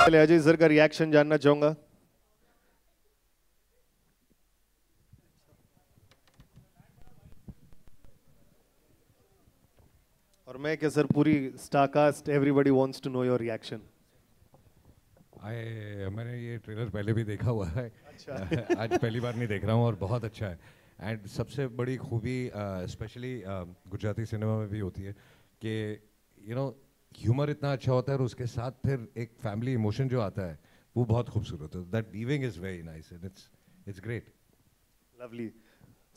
पहले अजय सर का रिएक्शन जानना चाहूंगा। और मैं क्या सर, पूरी starcast everybody wants to know your reaction. मैंने ये ट्रेलर पहले भी देखा हुआ है। अच्छा। आज पहली बार नहीं देख रहा हूँ और बहुत अच्छा है। एंड सबसे बड़ी खूबी स्पेशली गुजराती सिनेमा में भी होती है कि ह्यूमर इतना अच्छा होता है और उसके साथ फिर एक फैमिली इमोशन जो आता है वो बहुत खूबसूरत है। That weaving is very nice and it's great. Lovely.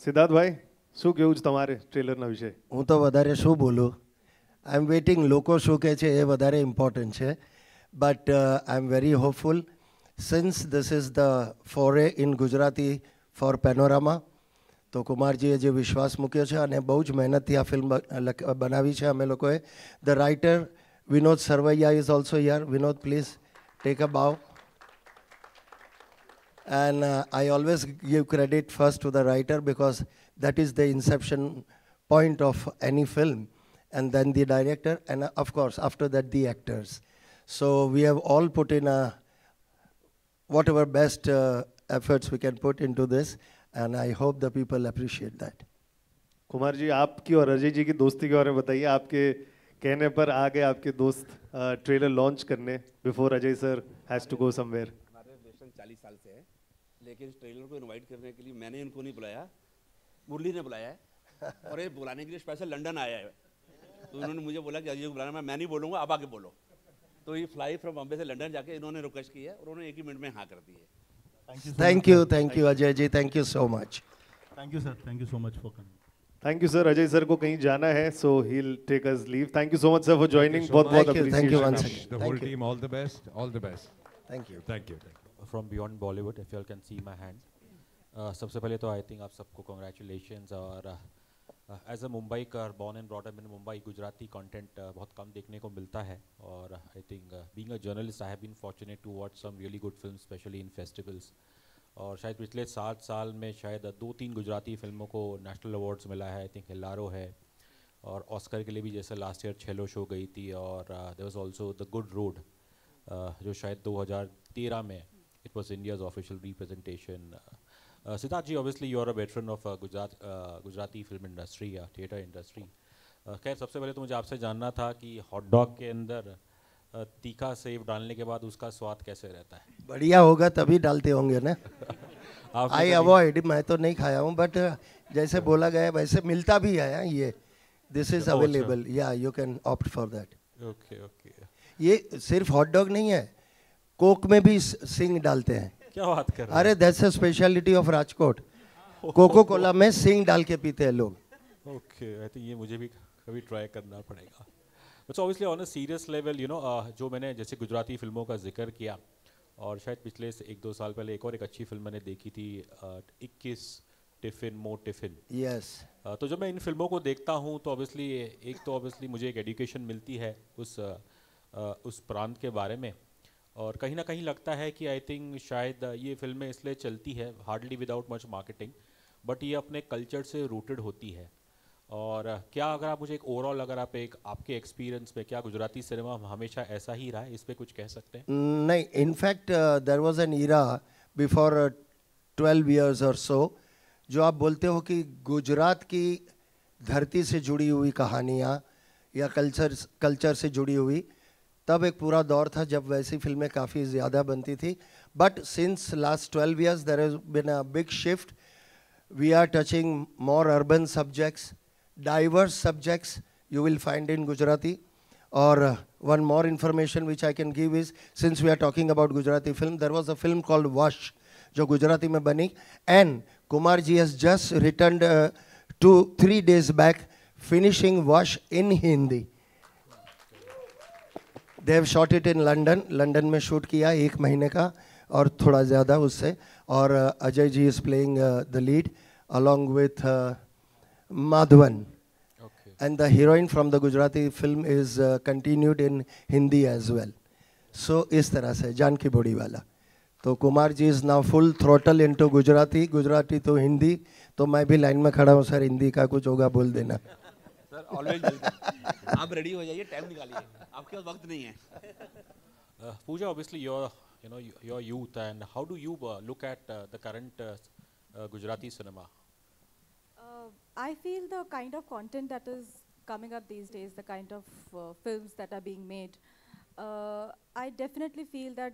Siddharth ભાઈ, શું કેવું છે તમારે ટ્રેલરના વિશે? હું તો વધારે શું બોલું, આઈ એમ વેઇટિંગ લોકો શું કહે છે એ વધારે ઇમ્પોર્ટન્ટ છે. But I am very hopeful since this is the foray in Gujarati for panorama. તો કુમારજીએ જે વિશ્વાસ મૂક્યો છે અને બહુ જ મહેનતથી આ ફિલ્મ બનાવી છે અમે લોકોએ. The writer Vinod Sarvaiya is also here. Vinod, please take a bow. And I always give credit first to the writer because that is the inception point of any film, and then the director, and of course after that the actors. So we have all put in whatever best efforts we can put into this, and I hope the people appreciate that. Kumar ji, आपकी और अजय जी की दोस्ती के बारे में बताइए। आपके कहने पर आ गए आपके दोस्त ट्रेलर लॉन्च करने before Ajay sir has to go somewhere. हमारे रिलेशन 40 साल से है, लेकिन इस ट्रेलर को इनवाइट करने के लिए मैंने इनको नहीं बुलाया, मुरली ने बुलाया है और ये बुलाने के लिए स्पेशल लंदन आया है। तो उन्होंने मुझे बोला कि अजय को बुलाना, मैं नहीं बोलूँगा, आप आके बोलो। तो ये फ्लाई फ्रॉम बॉम्बे से लंदन जाके इन्होंने रिक्वेस्ट की है और उन्होंने 1 ही मिनट में हाँ कर दी है। Thank you Ajay ji, thank you so much. Thank you sir, thank you so much for coming. Thank you sir. Ajay sir को कहीं जाना है, so he will take us leave. Thank you so much sir for joining. बहुत बहुत Thank you once appreciation. again. The whole team, all the best, all the best. Thank you. Thank you. From beyond Bollywood, if you all can see my hand. सबसे पहले तो I think आप सबको congratulations. और as a Mumbai का born and brought up in Mumbai, Gujarati content बहुत कम देखने को मिलता है। और I think being a journalist I have been fortunate to watch some really good film, specially in festivals. और शायद पिछले 7 साल में शायद 2-3 गुजराती फिल्मों को नेशनल अवार्ड्स मिला है। आई थिंक हेलारो है, और ऑस्कर के लिए भी जैसे लास्ट ईयर छेलो शो गई थी। और there was also the good road, जो शायद 2013 में it was India's official representation. Siddharth ji, obviously you are a veteran of Gujarati film industry या थिएटर इंडस्ट्री। खैर, सबसे पहले तो मुझे आपसे जानना था कि हॉट डॉग के अंदर तीखा सेव डालने के बाद उसका स्वाद कैसे रहता है? बढ़िया होगा तभी डालते होंगे ना। आई अवॉइड, मैं तो नहीं खाया हूँ, बट जैसे बोला गया वैसे मिलता भी है ये। दिस इज अवेलेबल, या you can opt for that. Okay okay. ये सिर्फ हॉट डॉग नहीं है, कोक में भी सिंग डालते हैं। क्या बात कर रहे हैं? अरे that's a speciality of Rajkot. Coca Cola में सिंग डाल के पीते हैं लोग। ओके, आई थिंक ये मुझे भी कभी ट्राई करना पड़ेगा। But obviously on a serious level, you know, जो मैंने जैसे गुजराती फिल्मों का जिक्र किया, और शायद पिछले 1-2 साल पहले एक अच्छी फिल्म मैंने देखी थी, 21 टिफिन मोर टिफिन। यस। तो जब मैं इन फिल्मों को देखता हूँ तो ऑब्वियसली मुझे एक एजुकेशन मिलती है उस प्रांत के बारे में। और कहीं ना कहीं लगता है कि आई थिंक शायद ये फिल्में इसलिए चलती है hardly without much marketing, but ये अपने कल्चर से रूटेड होती है। और क्या अगर आप मुझे एक ओवरऑल, अगर आप आपके एक्सपीरियंस में, क्या गुजराती सिनेमा हमेशा ऐसा ही रहा है, इस पे कुछ कह सकते हैं? नहीं, in fact there was an era before 12 years और सो, जो आप बोलते हो कि गुजरात की धरती से जुड़ी हुई कहानियाँ या कल्चर से जुड़ी हुई, तब एक पूरा दौर था जब वैसी फिल्में काफ़ी ज़्यादा बनती थी। But since last 12 years there has been a big shift. We are touching more urban subjects, diverse subjects you will find in Gujarati. Or one more information which I can give is, since we are talking about Gujarati film, there was a film called Vash, जो गुजराती में बनी, and Kumar ji has just returned 2-3 days back finishing Vash in Hindi. They have shot it in London. London में shoot किया 1 महीने का और थोड़ा ज़्यादा उससे। और Ajay ji is playing the lead along with Madhavan. Okay. And the heroine from the Gujarati film is continued in Hindi as well. So इस तरह से जानकी बोडीवाला। तो Kumar ji is now full throttle into Gujarati, Gujarati to Hindi. तो मैं भी लाइन में खड़ा हूँ सर, हिंदी का कुछ होगा बोल देना। सर ऑलवेज आप रेडी हो जाइए, टाइम निकालिए, आपके पास वक्त नहीं है। Pooja, obviously you're youth, and how do you look at the current Gujarati cinema? I feel the kind of content that is coming up these days, the kind of films that are being made, I definitely feel that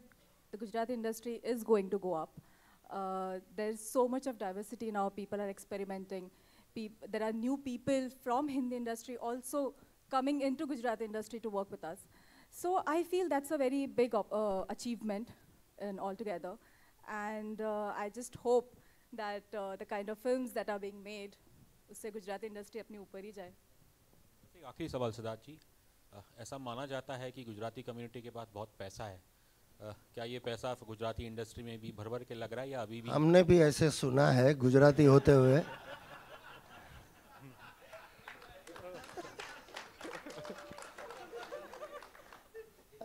the Gujarati industry is going to go up. There's so much of diversity now. People are experimenting. There are new people from Hindi industry also coming into Gujarati industry to work with us. So I feel that's a very big achievement in altogether. And I just hope that the kind of films that are being made, उससे Gujarati industry अपनी ऊपर ही जाए। एक आखिरी सवाल सिद्धार्थ जी, ऐसा माना जाता है कि गुजराती कम्युनिटी के पास बहुत पैसा है, क्या ये पैसा गुजराती इंडस्ट्री में भी भर भर के लग रहा है या अभी भी? हमने भी ऐसे सुना है गुजराती होते हुए।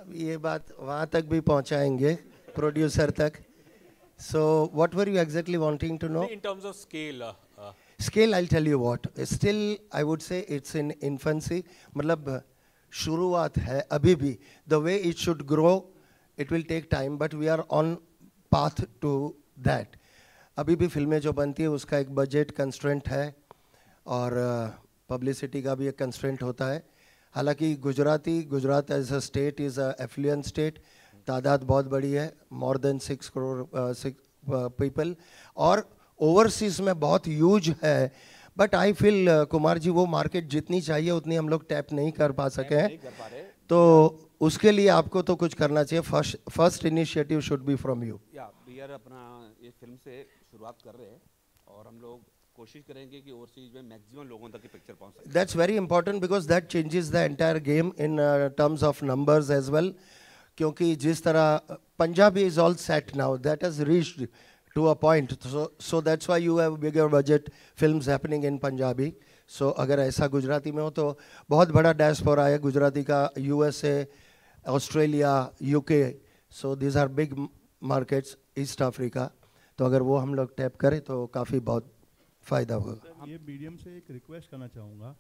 अब ये बात वहाँ तक भी पहुँचाएंगे प्रोड्यूसर तक। So what were you exactly wanting to know? In terms of scale. Scale, I'll tell you what. Still, I would say it's in infancy. मतलब शुरुआत है अभी भी. The way it should grow, it will take time, but we are on path to that. अभी भी फिल्में जो बनती है उसका एक बजट कंस्ट्रेंट है और पब्लिसिटी का भी एक कंस्ट्रेंट होता है. हालांकि Gujarat as a state is a affluent state, तादाद बहुत बड़ी है, मोर देन 6 करोड़ पीपल, और ओवरसीज में बहुत ह्यूज है. But I feel Kumar ji वो मार्केट जितनी चाहिए उतनी हम लोग टैप नहीं कर पा सके हैं, तो उसके लिए आपको तो कुछ करना चाहिए. First initiative should be from you. या वी आर अपना ये फिल्म से शुरुआत कर रहे हैं और हम लोग कोशिश करेंगे कि ओवरसीज में मैक्सिमम लोगों तक की पिक्चर पहुंच सके. That's very important because that changes the entire game in terms of numbers as well. क्योंकि जिस तरह Punjabi is all set now, that has reached to a point, so that's why you have bigger budget films happening in Punjabi. So अगर ऐसा गुजराती में हो तो बहुत बड़ा डायस्पोरा है गुजराती का, USA, Australia, UK. So these are big markets, East Africa. तो अगर वो हम लोग टैप करें तो काफ़ी बहुत फ़ायदा होगा. ये मीडियम से एक रिक्वेस्ट करना चाहूँगा.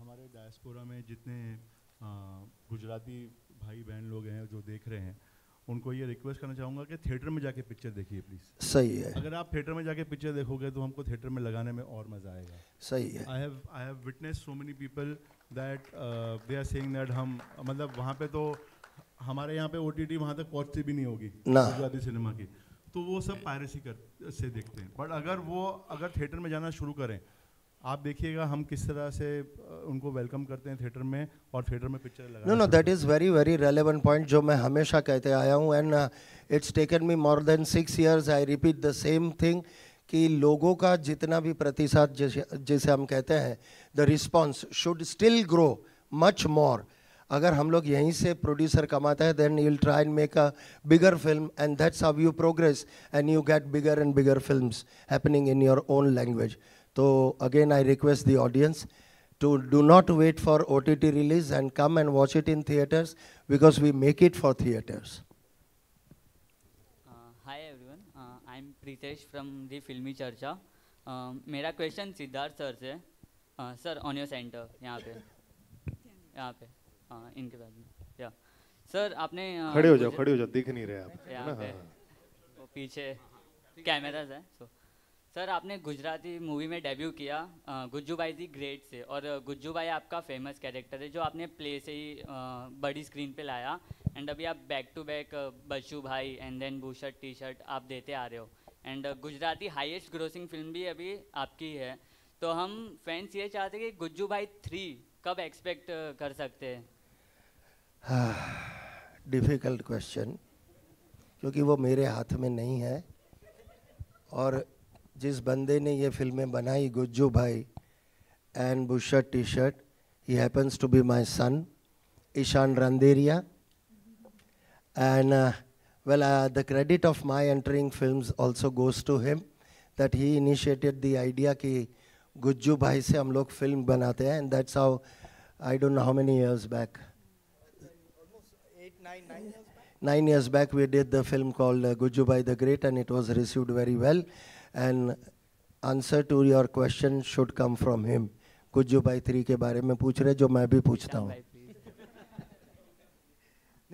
हमारे डायस्पोरा में जितने गुजराती भाई बहन लोग हैं जो देख रहे हैं, उनको ये रिक्वेस्ट करना चाहूँगा कि थिएटर में जाके पिक्चर देखिए प्लीज़. सही है. अगर आप थिएटर में जाके पिक्चर देखोगे तो हमको थिएटर में लगाने में और मज़ा आएगा. सही है. I have witness so many people that they are saying that हम मतलब वहाँ पे तो हमारे यहाँ पे OTT वहाँ तक पहुँचती भी नहीं होगी गुजराती सिनेमा की, तो वो सब पायरेसी से देखते हैं. बट अगर थिएटर में जाना शुरू करें, आप देखिएगा हम किस तरह से उनको वेलकम करते हैं थिएटर में और थिएटर में पिक्चर लगाते हैं. Know that is very very relevant point जो मैं हमेशा कहते आया हूँ, and it's taken me more than 6 years. I repeat the same thing कि लोगों का जितना भी प्रतिशत जैसे हम कहते हैं, the response should still grow much more. अगर हम लोग यहीं से प्रोड्यूसर कमाते हैं, then you will try and make a bigger film, and that's how you progress and you get bigger and bigger films happening in your own language. So again, I request the audience to do not wait for OTT release and come and watch it in theaters because we make it for theaters. Hi everyone, I'm Pritesh from the Filmy Charcha. मेरा question Siddharth sir से. Sir on your centre यहाँ पे इनके बाद में. या sir आपने खड़े हो जाओ, दिख नहीं रहे आप यहाँ पे. वो पीछे कैमराज है. सर आपने गुजराती मूवी में डेब्यू किया गुज्जू भाई दी ग्रेट से, और गुज्जू भाई आपका फेमस कैरेक्टर है जो आपने प्ले से ही बड़ी स्क्रीन पे लाया, एंड अभी आप back to back Bachchu bhai and then bush shirt T shirt आप देते आ रहे हो, and Gujarati highest grossing film भी अभी आपकी है. तो हम फैंस ये चाहते हैं कि गुज्जू भाई 3 कब एक्सपेक्ट कर सकते हैं? डिफ़िकल्ट क्वेश्चन, क्योंकि वो मेरे हाथ में नहीं है, और जिस बंदे ने ये फिल्में बनाई Gujju Bhai and bushirt T shirt, he happens to be my son Ishaan Randeria. And well the credit of my entering films also goes to him, that he initiated the idea कि गुज्जू भाई से हम लोग फिल्म बनाते हैं, and that's how I don't know how many years back, 9 years back we did the film called Gujju Bhai the Great, and it was received very well, and answer to your question should come from him. Gujju Bhai 3 के बारे में पूछ रहे जो मैं भी पूछता हूँ.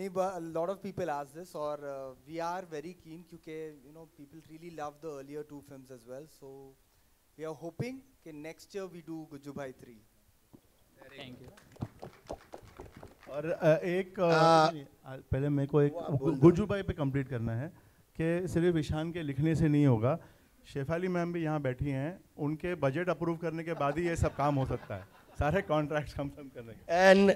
नहीं, but a lot of people ask this, और we are very keen क्योंकि people really love the earlier two films as well. So we are hoping कि next year we do Gujju Bhai 3. Thank you. और एक पहले मेरे को एक गुज्जू भाई पे कंप्लीट करना है कि सिर्फ ईशान के लिखने से नहीं होगा, शेफाली मैम भी यहाँ बैठी हैं, उनके बजट अप्रूव करने के बाद ही ये सब काम हो सकता है, सारे कॉन्ट्रैक्ट्स हम करेंगे। एंड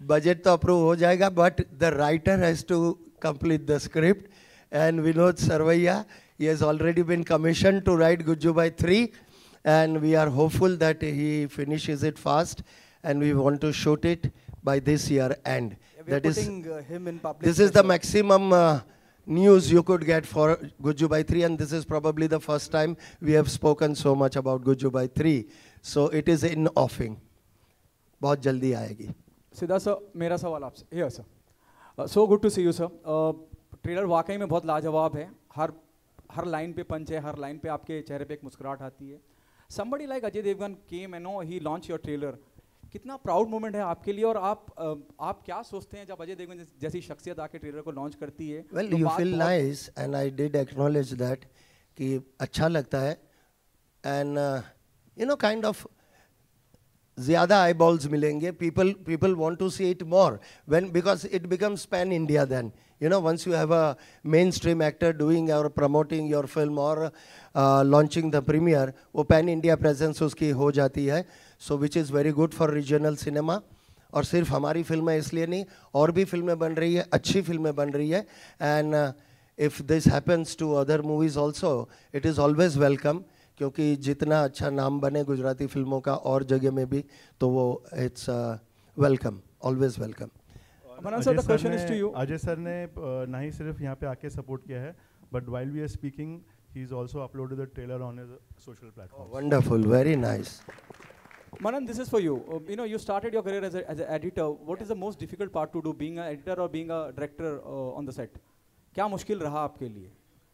बजट तो अप्रूव हो जाएगा, but the writer has to complete the script, and Vinod Sarvaiya he has already been commissioned to write Gujju Bhai 3, and we are hopeful that he finishes it fast, and we want to shoot it by this year end. That is him in public. This is the maximum news you could get for Gujju Bhai 3, and this is probably the first time we have spoken so much about Gujju Bhai 3. So it is in offing. बहुत जल्दी आएगी। Siddharth sir, मेरा सवाल आपसे, here sir, so good to see you sir. Trailer वाकई में बहुत लाजवाब है, हर लाइन पे पंच है, हर लाइन पे आपके चेहरे पे एक मुस्कुराहट आती है। Somebody like Ajay Devgan came and he launched your trailer. कितना प्राउड मोमेंट है आपके लिए, और आप क्या सोचते हैं जब अजय देवगन जैसी शख्सियत आके ट्रेलर को लॉन्च करती है? Well, you feel nice, and I did acknowledge that कि अच्छा लगता है, and kind of ज़्यादा eyeballs मिलेंगे, people want to see it more because it becomes pan India then. Once you have a mainstream actor doing or promoting your film or launching the premiere, वो pan India presence उसकी हो जाती है, so which is very good for regional cinema. और सिर्फ हमारी फिल्में इसलिए नहीं, और भी फिल्में बन रही है, अच्छी फिल्में बन रही है, and if this happens to other movies also, it is always welcome, क्योंकि जितना अच्छा नाम बने गुजराती फिल्मों का और जगह में भी, तो वो it's welcome, always welcome. Ajay sir ने ना ही सिर्फ यहाँ पे आके सपोर्ट किया है, but while we are speaking, he is also uploaded the trailer on his social platform. Oh, wonderful, very nice. Manan, this is for you. You started your career as an editor. What is the most difficult part to do, being an editor or being a director on the set? क्या मुश्किल रहा आपके लिए?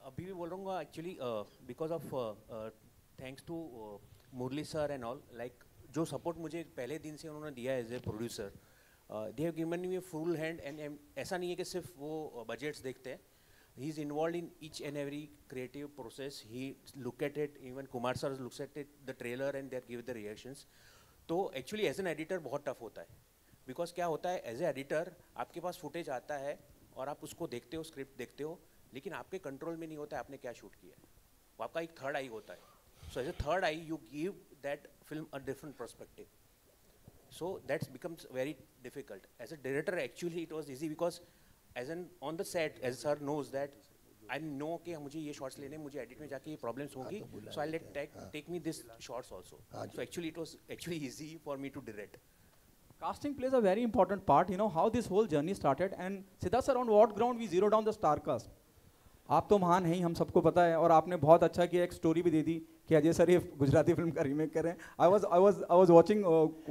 अभी भी बोल रहा हूँ actually because of thanks to Murali sir and all, like जो support मुझे पहले दिन से उन्होंने दिया as a producer, they have given me a full hand, and ऐसा नहीं है कि सिर्फ वो budgets देखते हैं. He is involved in each and every creative process. He look at it. Even Kumar sir looks at it, the trailer, and they give the reactions. तो actually as an editor बहुत tough होता है, because क्या होता है as a editor आपके पास footage आता है और आप उसको देखते हो, script देखते हो, लेकिन आपके control में नहीं होता है आपने क्या shoot किया है, वो आपका एक third eye होता है. So as a third eye you give that film a different perspective. So that becomes very difficult. As a director actually it was easy because as an on the set, as sir knows that I know कि मुझे ये shots लेने, मुझे edit में जाके ये problems होंगी, so I'll take me this shots also. So actually it was actually easy for me to direct. Casting plays a very important part. How this whole journey started, and Siddharth sir, on what ground we zero down the star cast? आप तो महान हैं ही, हम सबको पता है, और आपने बहुत अच्छा किया, एक स्टोरी भी दे दी कि अजय सर ये गुजराती फिल्म का रीमेक कर रहे हैं. I was watching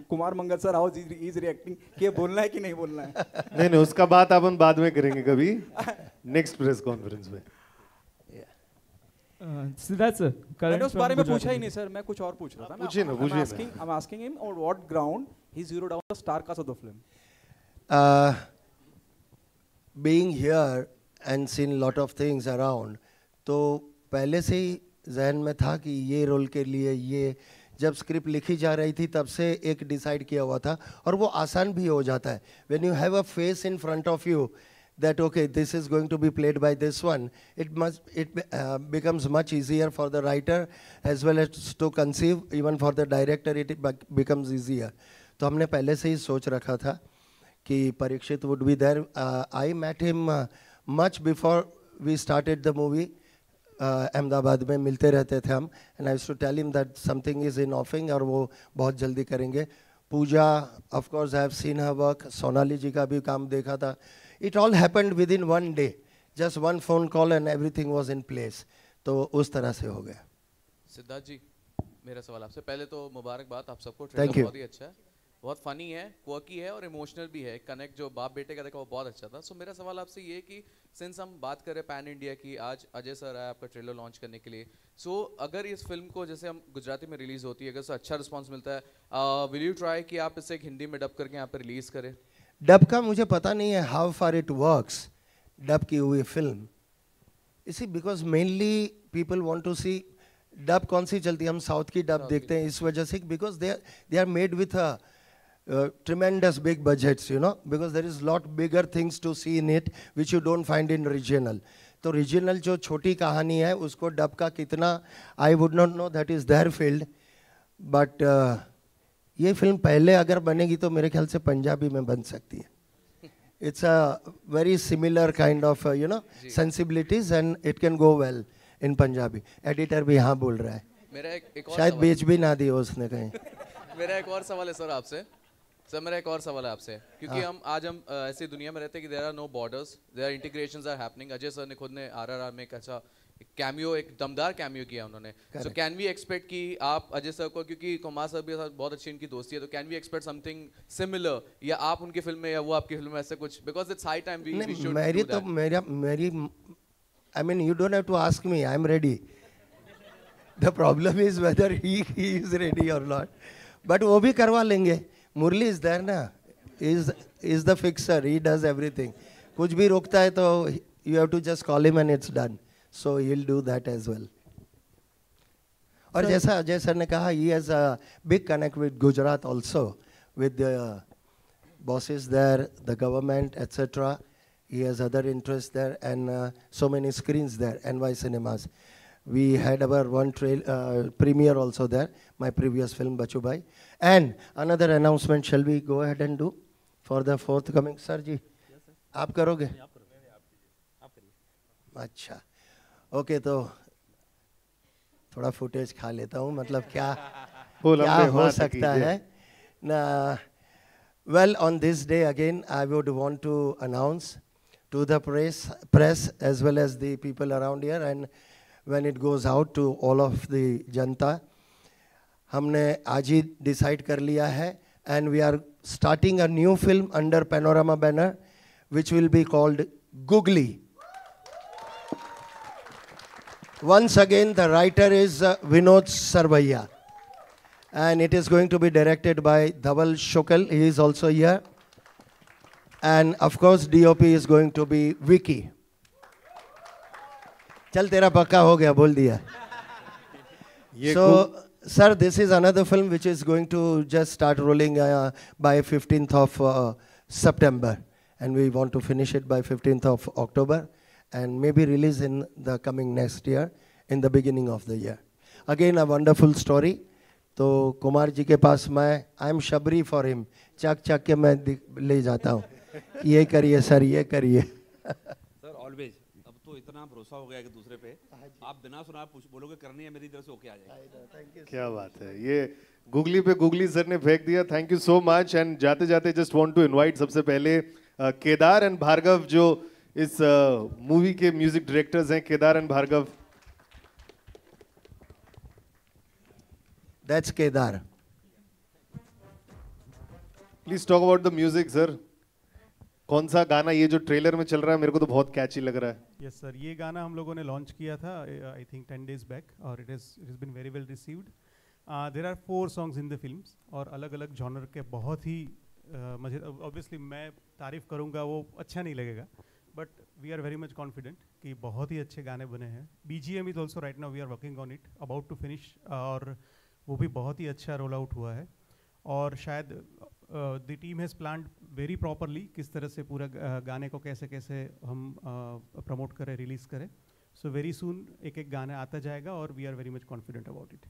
Kumar Mangal sir, how he is reacting कि ये बोलना है कि नहीं बोलना है. नहीं, उसका बात अपन बाद में करेंगे कभी नेक्स्ट प्रेस कॉन्फ्रेंस में. सिद्धार्थ सर, मैंने उस बारे में पूछा ही नहीं सर, मैं कुछ और पूछ रहा था. पूछिए ना. I'm asking him on what ground he zeroed down the star cast of the film. Being here and seen lot of things around, तो पहले से ही जहन में था कि ये रोल के लिए ये, जब स्क्रिप्ट लिखी जा रही थी तब से एक डिसाइड किया हुआ था, और वो आसान भी हो जाता है. When you have a face in front of you that okay, this is going to be played by this one, it becomes much easier for the writer as well as to conceive. Even for the director it becomes easier. तो हमने पहले से ही सोच रखा था कि Parikshit would be there. I met him much before we started the movie. Ahmedabad में मिलते रहते थे हम, and I used to tell him that something is in offing और वो बहुत जल्दी करेंगे. पूजा, of course I have seen her work. Sonali जी का भी काम देखा था. It all happened within one day. Just one phone call and everything was in place. तो उस तरह से हो गया. सिद्धार्थ जी, मेरा सवाल आपसे, पहले तो मुबारकबाद आप सबको, ट्रेलर बहुत ही अच्छा है, बहुत फनी है, क्वर्की है और इमोशनल भी है. कनेक्ट जो बाप बेटे का देखा वो बहुत अच्छा था. सो मेरा सवाल आपसे ये कि सिंस हम बात करें पैन इंडिया की, आज अजय सर आया आपका ट्रेलर लॉन्च करने के लिए, सो अगर इस फिल्म को जैसे हम गुजराती में रिलीज होती है, अगर इससे अच्छा रिस्पांस मिलता है, विल यू ट्राई कि आप इसे एक हिंदी में डब करके यहाँ पर रिलीज करें? डब का मुझे पता नहीं है how far it works, dub की हुई फिल्म। इसी because mainly people want to see dub कौन सी चलती है, हम साउथ की डब देखते हैं इस वजह से, because they are made with tremendous big budgets, you know, because there is lot bigger things to see in it which you don't find in regional. तो regional जो छोटी कहानी है उसको डब का कितना, I would not know, that is their field, but ये film पहले अगर बनेगी तो मेरे ख्याल से पंजाबी में बन सकती है। It's a very similar kind of you know sensibilities and it can go well in Punjabi. Editor भी हाँ बोल रहा है, मेरा एक और शायद बेच भी ना दिया उसने कहीं। मेरा एक और सवाल है सर आपसे, सर मेरा एक और सवाल है आपसे, क्योंकि हम आज ऐसी दुनिया में रहते हैं कि there are no borders, there integrations are happening. Ajay sir ने खुद ने आरआरआर में एक अच्छा कैमियो, एक दमदार कैमियो किया उन्होंने। सो कैन वी एक्सपेक्ट कि आप अजय सर को, क्योंकि कुमार सर भी बहुत अच्छी इनकी दोस्ती है, तो can we expect something similar, या आप उनकी फिल्म में या वो आपकी फिल्म में, ऐसे कुछ, because it's high time we should do that. मेरी I mean you don't have to ask me, I am ready. The problem is whether he is ready or not. But वो भी करवा लेंगे। मुरली is there ना, is the fixer, he does everything. कुछ भी रोकता है तो you have to just call him and it's done. So he'll do that as well. और जैसा अजय सर ने कहा, he has a big connect with Gujarat also, with the bosses there, the government, etc. He has other interests there and so many screens there, NY Cinemas. We had our one premiere also there, my previous film Bachu Bhai. And another announcement, shall we go ahead and do for the forthcoming? Sir ji, आप करोगे? अच्छा, okay, तो थोड़ा footage खा लेता हूँ, मतलब क्या हो सकता है ना। Well, on this day again, I would want to announce to the press as well as the people around here, and when it goes out to all of the जनता, हमने आज ही decide कर लिया है, and we are starting a new film under Panorama banner, which will be called Googly. Once again, the writer is Vinod Sarvaiya, and it is going to be directed by Dhaval Shukal. He is also here. And of course, DOP is going to be Vicky. चल तेरा पक्का हो गया, बोल दिया. So, sir, this is another film which is going to just start rolling by 15th of September. And we want to finish it by 15th of October. And maybe release in the coming next year, in the beginning of the year. Again, a wonderful story. तो कुमार जी के पास मैं, I am Shabri for him. चक चक के मैं ले जाता हूँ. ये करिए सर, ये करिए। सर ऑलवेज, अब तो इतना भरोसा हो गया कि दूसरे पे, आप बिना सुना बोलोगे करनी है, मेरी तरफ से ओके आ जाएगा। क्या बात है, ये गूगली पे गूगली सर ने फेंक दिया। Thank you so much. And जाते जाते जस्ट वांट टू इनवाइट सबसे पहले केदार एंड भार्गव, जो इस मूवी के म्यूजिक डायरेक्टर्स हैं। Kedar and Bhargav, that's Kedar. Please talk about the music sir. कौन सा गाना ये जो ट्रेलर में चल रहा है, मेरे को तो बहुत कैची लग रहा है। यस सर, ये गाना हम लोगों ने लॉन्च किया था आई थिंक 10 days बैक, और it has been very well received. There are 4 songs in the films, और अलग अलग जॉनर के बहुत ही मुझे ऑब्वियसली मैं तारीफ करूँगा वो अच्छा नहीं लगेगा, but we are very much confident कि बहुत ही अच्छे गाने बने हैं। BGM is also right now we are working on it, about to finish, और वो भी बहुत ही अच्छा रोल आउट हुआ है। और शायद the team has planned very properly किस तरह से पूरा गाने को कैसे कैसे हम प्रमोट करें, रिलीज़ करें। सो वेरी सून एक एक गाना आता जाएगा, और we are very much confident about it.